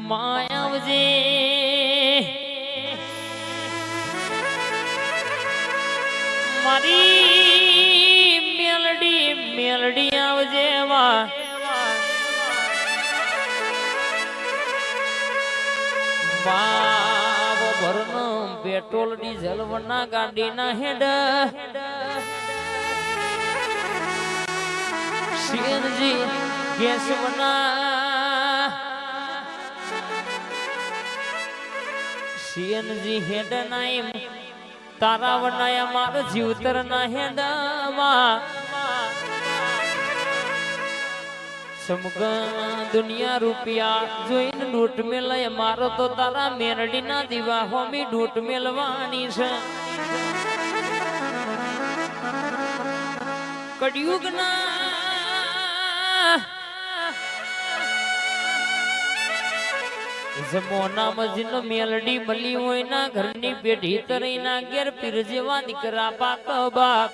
માયાવજે મારી મેલડી મેલડી આવજે માં બાવો ભરનો પેટ્રોલ ડીઝલ વના ગાડીના હેડ સીએનજી ગેસ વના સીએનજી હેડ નાઈમ તારા વનાયા મારો જીવતર ના હેડમાં સમગ્ર દુનિયા રૂપિયા જોઈને લૂંટ મેલાય મારો તો તારા મેરડી ના દીવા હોમી લૂંટ મેલવાની છે કળિયુગ ના જમોનામાં જીનો મેલડી મળી હોય ના ઘરની પેઢી તરી ના ઘેર પીર જેવા દીકરા પાક બાપ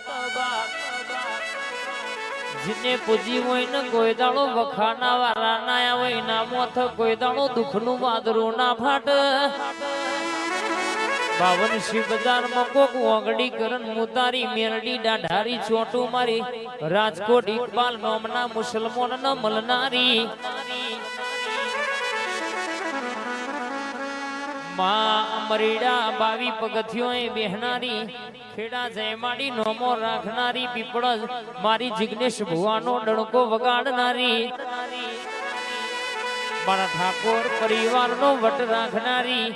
જીને પૂજી હોય ને કોઈ દાડો વખાના વાળા ના હોય ના મોથ કોઈ દાડો દુઃખ નું વાદરું ના ફાટ 52 બજાર માં કોક ઓગડી કરન મુતારી મેરડી દાઢારી ચોટું મારી રાજકોટ ઇકબાલ નોમના મુસલમાન ન મલનારી માં અમરીડા 22 પગથિયોએ બેહનારી ખેડા જયમાડી નોમો રાખનારી પીપળજ મારી જિગ્નેશ ભુવાનો ડણકો વગાડનારી મારા ઠાકોર પરિવારનો વટ રાખનારી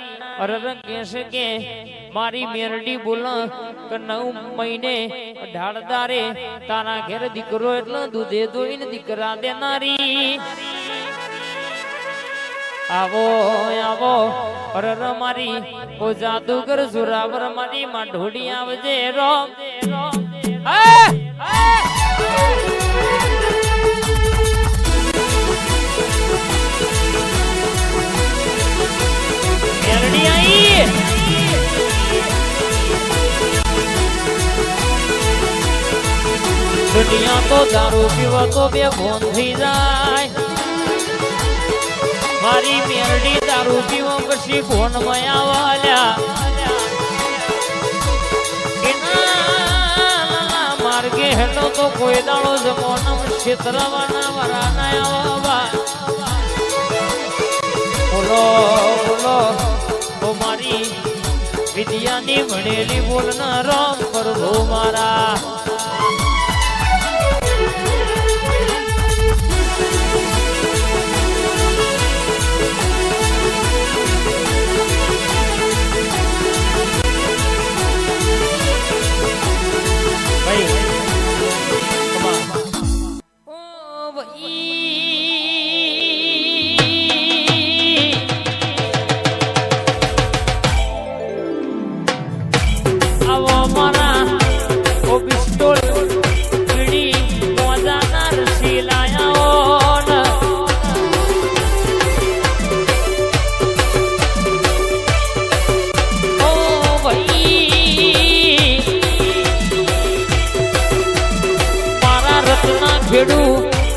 અરરંગ કહેશે કે મારી મેરડી બોલ કે 9 મહિને ઢાળદારે તારા ઘેર દીકરો એટલે દૂધે દોઈને દીકરા દેનારી આવો આવો અરર મારી ઓ જાદુગર સુરાવર મારી માં ઢોડી આવજે રોમ મેરડી આઈ દુનિયા તો દારૂ પીવા તો બે ભોન થઈ જાય મારી મેરડી દારૂ પીવો પછી કોણ મયા વાલ્યા માર્ગે હેલો તો કોઈ દાડો જમોનમ ક્ષેત્રવાના વરાના આવા બોલો બોલો ઓ મારી વિદ્યાની ભણેલી બોલના રામ પ્રભુ મારા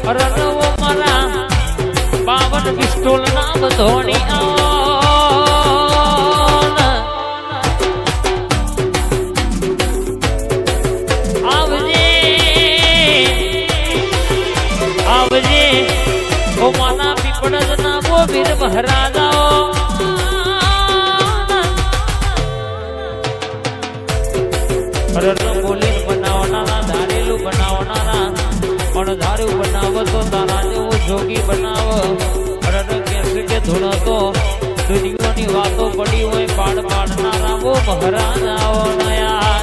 રણવો મારા 52 પિસ્તોલ નામ ધોણી આવજે આવજે ઓ માના પીપળજ ના વો વીર મહારાજાઓ રણ બોલી બનાવનારા ધારેલું બનાવનારા પણ ધારું બનાવો તો તારા જેવો જોગી બનાવો અરર કેસે કે ધૂણો તો દુનિયાની વાતો પડી હોય પાડ પાડનારા વો મહારાજાઓ નયા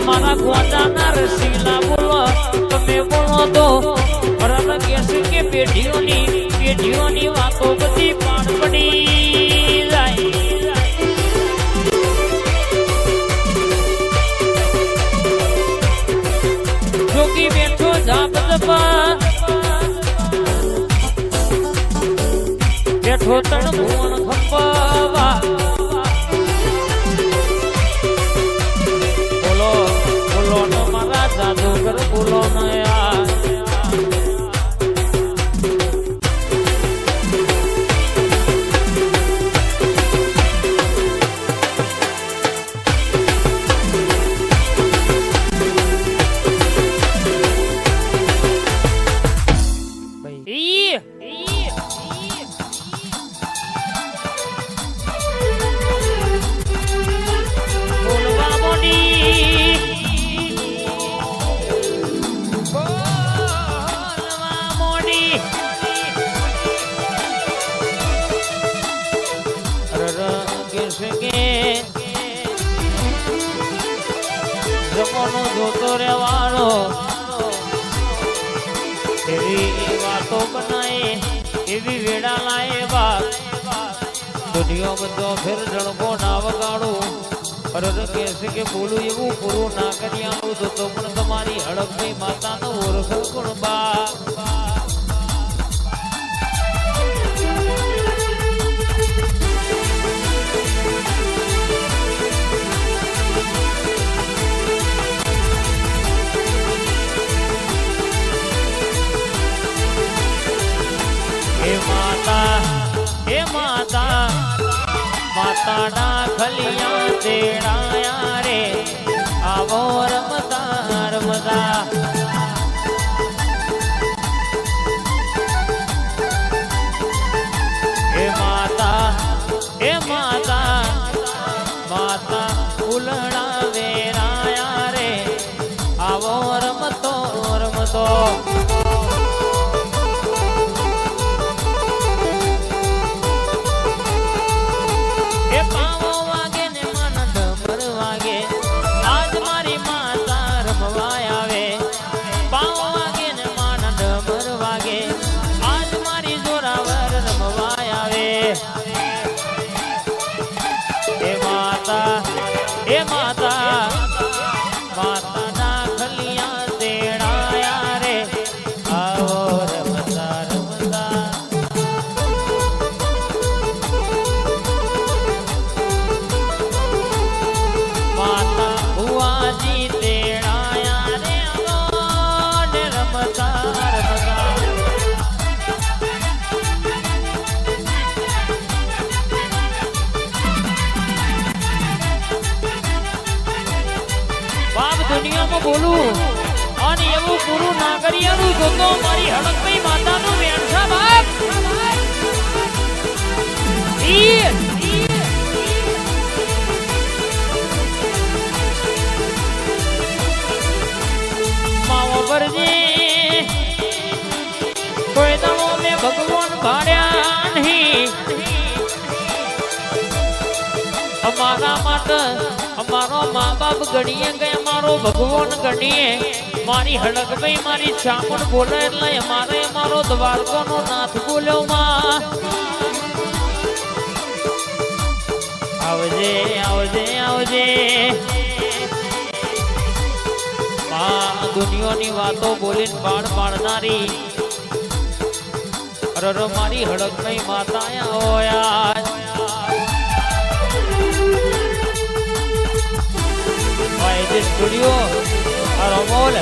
મારા ગોડાના રસીલા બોલો તમે બોલો તો અરર કેસે કે પેઢીઓની વાતો બધી પાડ પડી જાય જોગી બેઠો જાપ જપા છોતણ ભુવન ખંભવા બોલો બોલો ન મારા જાદુગર બોલો ન યાર જમોનો જોતો રહેવાનો એવી વાતો બનાય એવી વેડા લાય બાપ દુનિયા બધો ફેર જણકો ના વગાડું અરે કહેશે કે બોલું એવું પૂરું ના કરી આવું તો પણ તમારી હડકભાઈ માતાનો ઓળખ ગુણ બા માતાના ખલિયા તેડાયા રે આવો રમતા રમતા એ માતા માતા ઉલડા વેરાયા રે આવો રમતો રમતો માતાના ખલિયા તેડાયા રે આવો રમતા રમતા માતા ભુવાજી તેડાયા રે આવો ને રમતા રમતા દુનિયામાં બોલું અને એવું પૂરું ના કરિયાનું જોતો મારી હડકભાઈ માતાનું વેણસા બાપ માવો ભરજે કોઈ દાડો મેં ભગવાન ભાડ્યા નહીં અમારા માટે અમારો મા બાપ ગણીએ કે અમારો ભગવાન ગણીએ મારી હડકભાઈ મારી ચામડ બોલે એટલે અમારે અમારો દ્વારકાનો નાથ બોલ્યો માં આવજે આવજે આવજે માં દુનિયાની વાતો બોલીને પાડ પાડનારી અરે મારી હડકભાઈ માતા ઓયા de estudio Aromol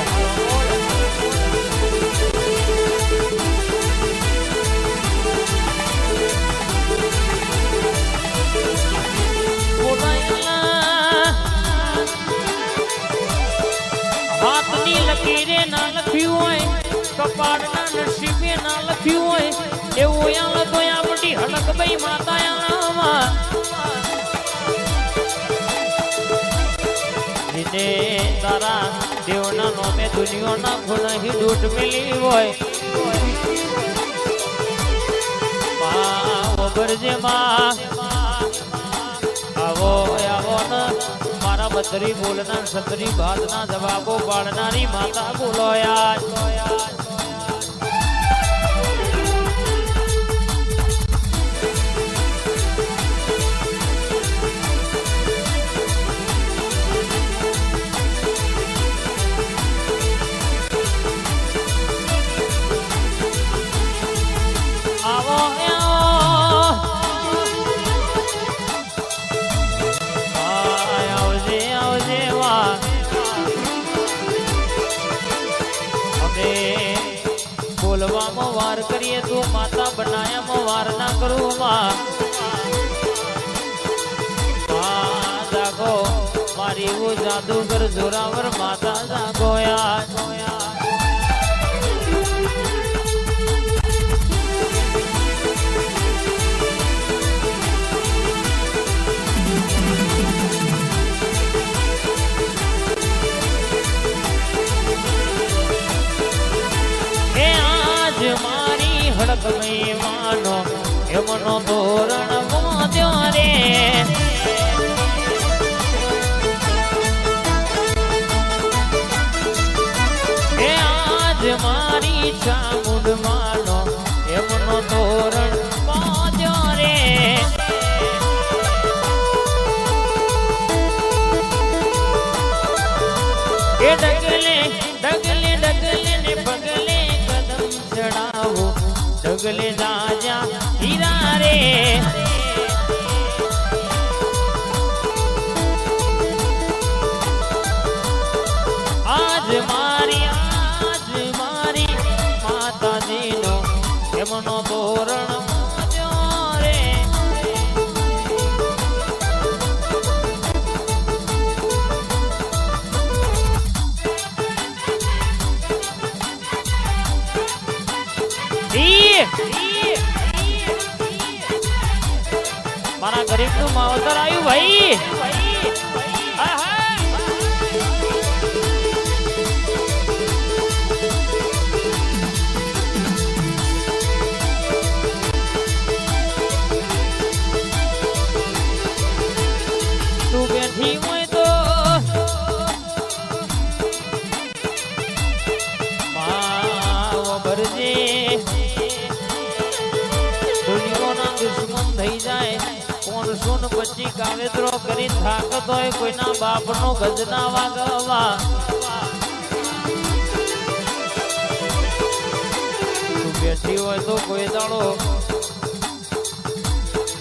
હાથની લકીરે ના લખ્યું હોય કપાળના નસીબે ના લખ્યું હોય એવું યાલ તો આપણી હડકભાઈ માતા યાલમાં તારા દેવના નોમે દુનિયાના ગુનાહી દૂટ મિલી હોય માં ઓબરજે માં આવો આવો ન મારા બદરી બોલનાર સતરી બાદના જવાબો પાડનારી માતા બોલો યાર આવો કરીએ તું માતા બનાયામાં વાર ના કરું માં જાગો મારી એવું જાદુગર જોરાવર માતા જાગો યાર મારી હડક મેં માનો એમનો ધોરણ મોદ્યો રે એ આજ મારી ચામુંડ માનો એમનો ધોરણ મોદ્યો રે એ ડગલે ડગલે ડગલે ને પગલે ચડાવો ડગલે રાજા હીરા રે આજ મારી માતાજીનો એમનો તોરણ મોદ્યો રે મારા ગરીબ નું માવતર આવ્યું ભાઈ તું બેઠી હોય તો માવો ભરજે દુનિયાના દુશ્મન થઈ જાય કોણ સુન પછી કાવેતરો કરી થાકત હોય કોઈના બાપનો ગજના વાગવા તું બેઠી હોય તો કોઈ દાડો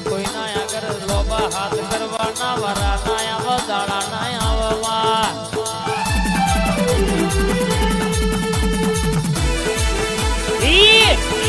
કોઈના આગળ લોબા હાથ કરવાના વરા ના આવ દાડા ના આવવા ઈ